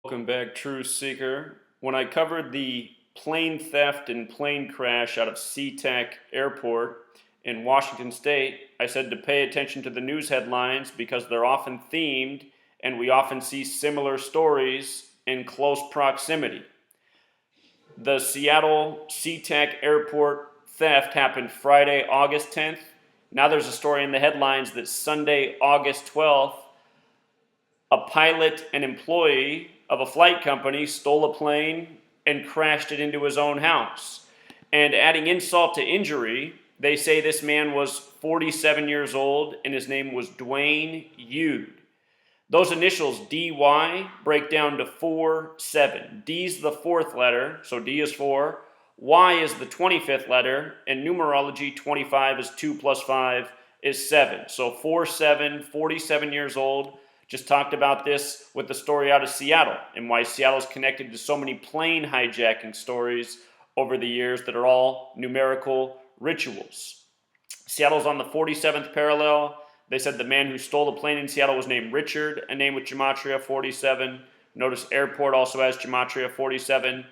Welcome back, Truth Seeker. When I covered the plane theft and plane crash out of Sea-Tac Airport in Washington State, I said to pay attention to the news headlines because they're often themed and we often see similar stories in close proximity. The Seattle Sea-Tac Airport theft happened Friday, August 10th. Now there's a story in the headlines that Sunday, August 12th, a pilot and employee of a flight company stole a plane and crashed it into his own house. And adding insult to injury, they say this man was 47 years old and his name was Duane Youd. Those initials DY break down to 47. D's the fourth letter, so D is 4. Y is the 25th letter, and numerology 25 is 2 plus 5 is 7. So 47, 47 years old. Just talked about this with the story out of Seattle and why Seattle's connected to so many plane hijacking stories over the years that are all numerical rituals. Seattle's on the 47th parallel. They said the man who stole the plane in Seattle was named Richard, a name with Gematria 47. Notice airport also has Gematria 47.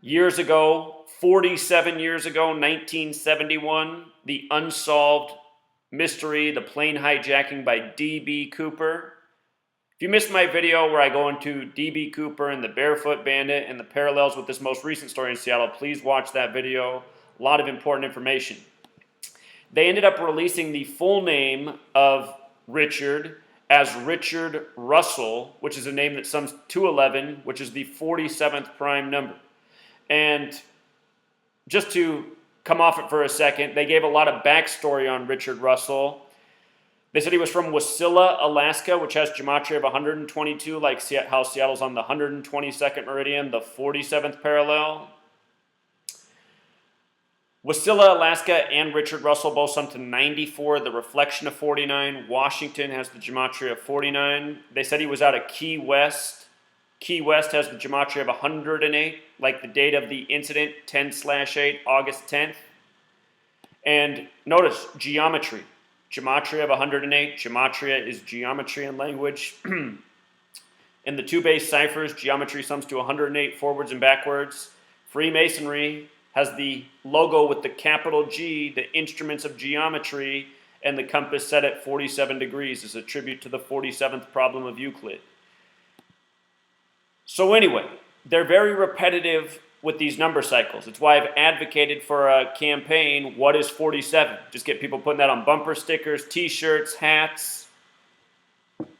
Years ago, 47 years ago, 1971, the unsolved mystery, the plane hijacking by D.B. Cooper. If you missed my video where I go into D.B. Cooper and the Barefoot Bandit and the parallels with this most recent story in Seattle, please watch that video. A lot of important information. They ended up releasing the full name of Richard as Richard Russell, which is a name that sums 211, which is the 47th prime number. And just to come off it for a second, they gave a lot of backstory on Richard Russell. They said he was from Wasilla, Alaska, which has Gematria of 122, like how Seattle's on the 122nd meridian, the 47th parallel. Wasilla, Alaska, and Richard Russell both sum to 94, the reflection of 49. Washington has the Gematria of 49. They said he was out of Key West. Key West has the Gematria of 108, like the date of the incident, 10/8, August 10th. And notice, geometry. Gematria of 108. Gematria is geometry in language. In the two base ciphers, geometry sums to 108 forwards and backwards. Freemasonry has the logo with the capital G, the instruments of geometry, and the compass set at 47 degrees as a tribute to the 47th problem of Euclid. So anyway, they're very repetitive with these number cycles. It's why I've advocated for a campaign, What is 47? Just get people putting that on bumper stickers, t-shirts, hats.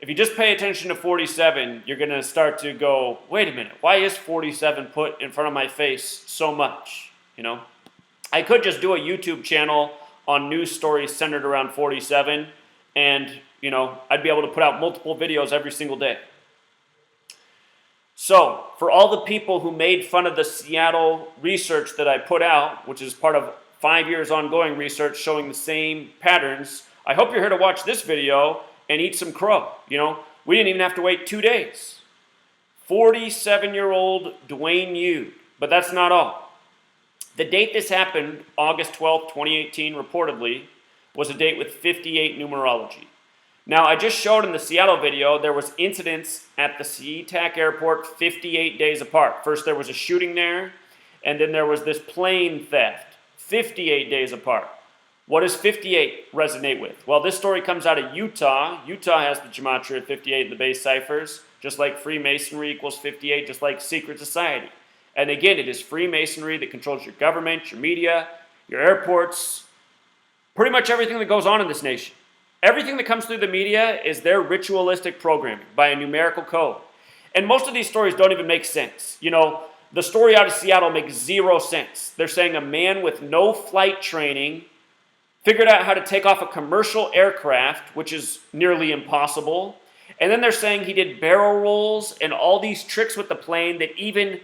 If you just pay attention to 47, you're going to start to go, wait a minute, why is 47 put in front of my face so much? You know, I could just do a YouTube channel on news stories centered around 47, and, you know, I'd be able to put out multiple videos every single day. So, for all the people who made fun of the Seattle research that I put out, which is part of 5 years ongoing research showing the same patterns, I hope you're here to watch this video and eat some crow. You know, we didn't even have to wait 2 days. 47-year-old Duane Youd. But that's not all. The date this happened, August 12th, 2018, reportedly, was a date with 58 numerology. Now, I just showed in the Seattle video, there was incidents at the Sea-Tac airport 58 days apart. First, there was a shooting there, and then there was this plane theft, 58 days apart. What does 58 resonate with? Well, this story comes out of Utah. Utah has the Gematria of 58 in the base ciphers, just like Freemasonry equals 58, just like secret society. And again, it is Freemasonry that controls your government, your media, your airports, pretty much everything that goes on in this nation. Everything that comes through the media is their ritualistic programming by a numerical code. And most of these stories don't even make sense. You know, the story out of Seattle makes zero sense. They're saying a man with no flight training figured out how to take off a commercial aircraft, which is nearly impossible. And then they're saying he did barrel rolls and all these tricks with the plane that even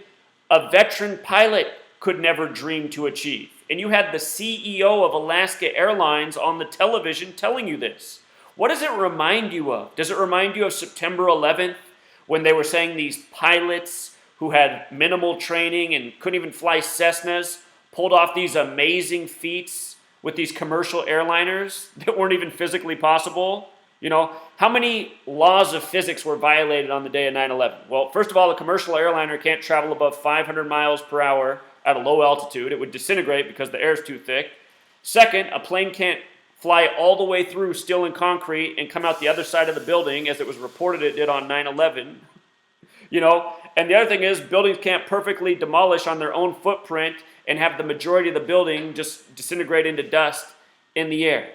a veteran pilot could never dream to achieve. And you had the CEO of Alaska Airlines on the television telling you this. What does it remind you of? Does it remind you of September 11th when they were saying these pilots who had minimal training and couldn't even fly Cessnas pulled off these amazing feats with these commercial airliners that weren't even physically possible? You know, how many laws of physics were violated on the day of 9/11? Well, first of all, a commercial airliner can't travel above 500 miles per hour at a low altitude. It would disintegrate because the air is too thick. Second, a plane can't fly all the way through steel and concrete and come out the other side of the building, as it was reported it did on 9/11. You know, and the other thing is, buildings can't perfectly demolish on their own footprint and have the majority of the building just disintegrate into dust in the air.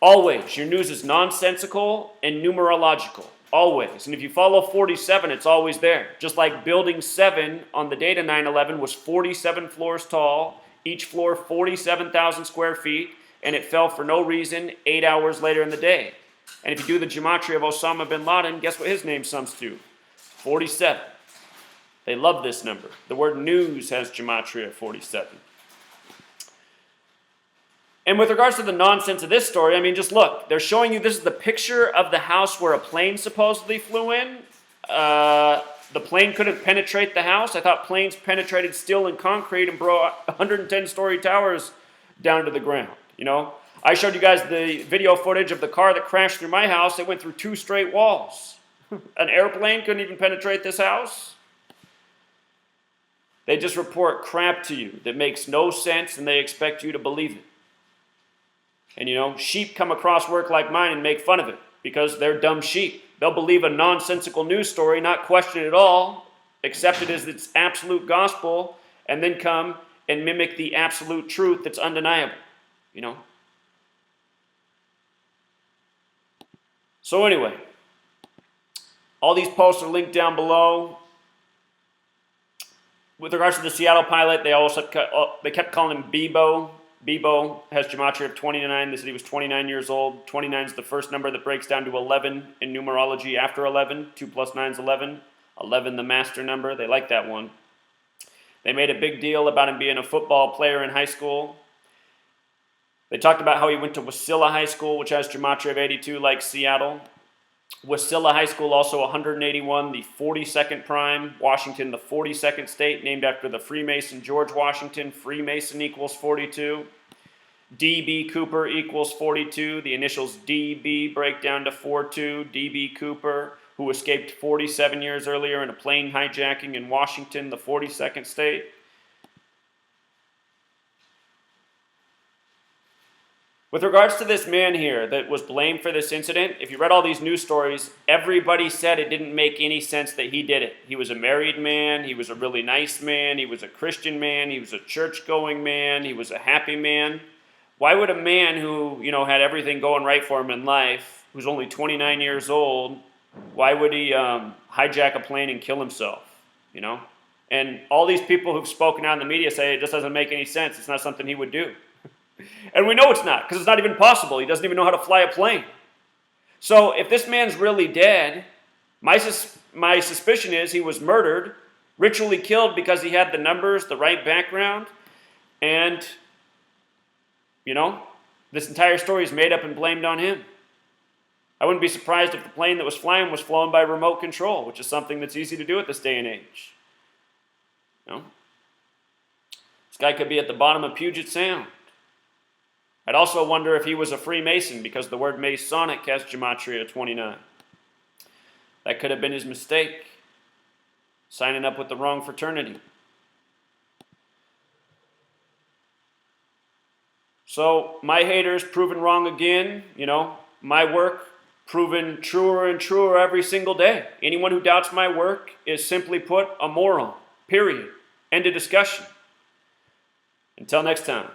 Always, your news is nonsensical and numerological. Always. And if you follow 47, it's always there. Just like Building 7 on the date of 9/11 was 47 floors tall, each floor 47,000 square feet, and it fell for no reason 8 hours later in the day. And if you do the gematria of Osama bin Laden, guess what his name sums to? 47. They love this number. The word news has gematria 47. And with regards to the nonsense of this story, I mean, just look. They're showing you this is the picture of the house where a plane supposedly flew in. The plane couldn't penetrate the house. I thought planes penetrated steel and concrete and brought 110-story towers down to the ground, you know. I showed you guys the video footage of the car that crashed through my house. It went through 2 straight walls. An airplane couldn't even penetrate this house. They just report crap to you that makes no sense, and they expect you to believe it. And you know, sheep come across work like mine and make fun of it because they're dumb sheep. They'll believe a nonsensical news story, not question it at all, accept it as its absolute gospel, and then come and mimic the absolute truth that's undeniable, you know. So anyway, all these posts are linked down below. With regards to the Seattle pilot, they kept calling him Bebo. Bebo has gematria of 29. They said he was 29 years old. 29 is the first number that breaks down to 11 in numerology after 11. 2 plus 9 is 11. 11, the master number. They like that one. They made a big deal about him being a football player in high school. They talked about how he went to Wasilla High School, which has gematria of 82, like Seattle. Wasilla High School, also 181, the 42nd prime. Washington, the 42nd state, named after the Freemason George Washington. Freemason equals 42. D.B. Cooper equals 42. The initials D.B. break down to 42. D.B. Cooper, who escaped 47 years earlier in a plane hijacking in Washington, the 42nd state. With regards to this man here that was blamed for this incident, if you read all these news stories, everybody said it didn't make any sense that he did it. He was a married man, he was a really nice man, he was a Christian man, he was a church-going man, he was a happy man. Why would a man who, you know, had everything going right for him in life, who's only 29 years old, why would he hijack a plane and kill himself, you know? And all these people who've spoken out in the media say it just doesn't make any sense. It's not something he would do. And we know it's not, because it's not even possible. He doesn't even know how to fly a plane. So if this man's really dead, my suspicion is he was murdered, ritually killed because he had the numbers, the right background, and, you know, this entire story is made up and blamed on him. I wouldn't be surprised if the plane that was flying was flown by remote control, which is something that's easy to do at this day and age. You know? This guy could be at the bottom of Puget Sound. I'd also wonder if he was a Freemason, because the word Masonic has gematria 29. That could have been his mistake, signing up with the wrong fraternity. So my haters proven wrong again, you know, my work proven truer and truer every single day. Anyone who doubts my work is, simply put, a moron. Period. End of discussion. Until next time.